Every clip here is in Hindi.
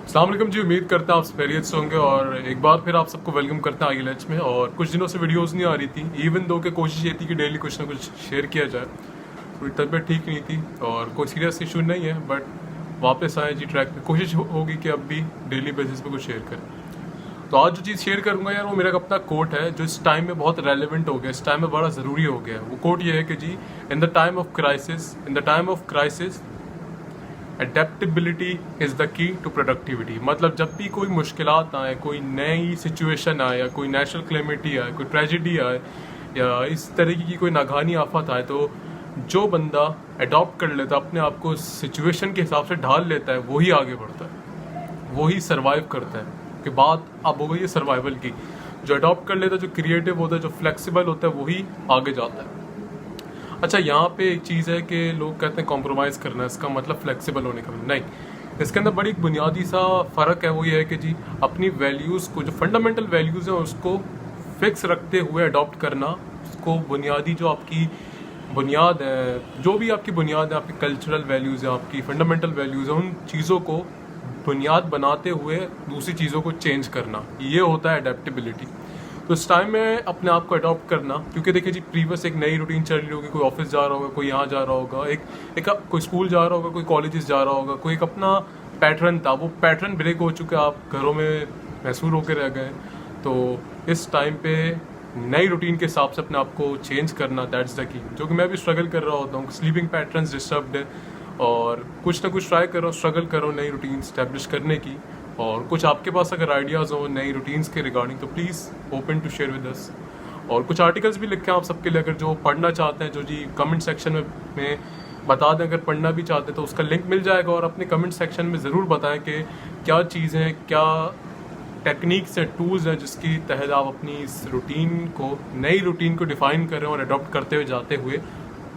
अस्सलाम वालेकुम जी। उम्मीद करता हूँ आप खैरियत से होंगे और एक बार फिर आप सबको वेलकम करते हैं IELTS में। और कुछ दिनों से वीडियोस नहीं आ रही थी, इवन दो के कोशिश ये थी कि डेली कुछ ना कुछ शेयर किया जाए। थोड़ी तबीयत ठीक नहीं थी और कोई सीरियस इशू नहीं है, बट वापस आए जी ट्रैक में। कोशिश होगी कि अब भी डेली बेसिस पे कुछ शेयर करें। तो आज जो चीज़ शेयर करूंगा यार, वो मेरा अपना कोट है जो इस टाइम में बहुत रेलिवेंट हो गया, इस टाइम में बड़ा ज़रूरी हो गया है। वो कोट ये है कि जी, in the time of crisis adaptability is the key to productivity. मतलब जब भी कोई मुश्किलात आए, कोई नई सिचुएशन आए, या कोई नेशनल क्लेमिटी आए, कोई ट्रेजिडी आए, या इस तरीके की कोई नागहानी आफत आए, तो जो बंदा अडॉप्ट कर लेता है, अपने आप को सिचुएशन के हिसाब से ढाल लेता है, वही आगे बढ़ता है, वही सर्वाइव करता है। कि बात अब हो गई है सर्वाइवल की। जो अडॉप्ट कर लेता है, जो क्रिएटिव होता है, जो फ्लेक्सिबल होता है, वही आगे जाता है। अच्छा, यहाँ पे एक चीज़ है कि लोग कहते हैं कॉम्प्रोमाइज़ करना, इसका मतलब फ्लेक्सिबल होने का नहीं। इसके अंदर बड़ी बुनियादी सा फ़र्क है। वो ये है कि जी, अपनी वैल्यूज़ को, जो फंडामेंटल वैल्यूज़ हैं, उसको फिक्स रखते हुए अडॉप्ट करना। उसको बुनियादी, जो आपकी बुनियाद है, जो भी आपकी बुनियाद है, आपकी कल्चरल वैल्यूज़ है, आपकी फंडामेंटल वैल्यूज़ है, उन चीज़ों को बुनियाद बनाते हुए दूसरी चीज़ों को चेंज करना, ये होता है अडेप्टेबिलिटी। तो इस टाइम में अपने आप को अडॉप्ट करना, क्योंकि देखिए जी, प्रीवियस एक नई रूटीन चल रही होगी, कोई ऑफिस जा रहा होगा, कोई यहाँ जा रहा होगा, एक कोई स्कूल जा रहा होगा, कोई कॉलेजेस जा रहा होगा, कोई एक अपना पैटर्न था, वो पैटर्न ब्रेक हो चुका है, आप घरों में महसूर होकर रह गए। तो इस टाइम पे नई रूटीन के हिसाब से अपने आप को चेंज करना, दैट्स द की। जो कि मैं भी स्ट्रगल कर रहा होता हूँ, स्लीपिंग पैटर्न्स डिस्टर्ब्ड है, और कुछ ना कुछ ट्राई कर रहा हूँ, स्ट्रगल कर रहा हूँ नई रूटीन स्टैब्लिश करने की। और कुछ आपके पास अगर आइडियाज़ हो नई रूटीन्स के रिगार्डिंग, तो please open to share with us. और कुछ आर्टिकल्स भी लिखे हैं आप सबके लिए, अगर जो पढ़ना चाहते हैं, जो जी कमेंट सेक्शन में बता दें। अगर पढ़ना भी चाहते हैं तो उसका लिंक मिल जाएगा, और अपने कमेंट सेक्शन में ज़रूर बताएं कि क्या चीज़ें, क्या टेक्निक्स हैं, टूल्स हैं, जिसकी तहत आप अपनी इस रूटीन को, नई रूटीन को डिफ़ाइन कर रहे हैं और अडॉप्ट करते हुए जाते हुए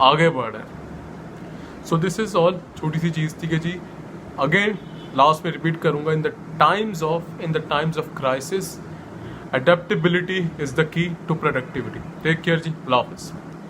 आगे बढ़ रहे हैं। So this is all. छोटी सी चीज़ थी कि जी, अगेन लास्ट में रिपीट करूंगा, in the times of crisis adaptability is the key to productivity. Take care जी, अल्लाह हाफिज़।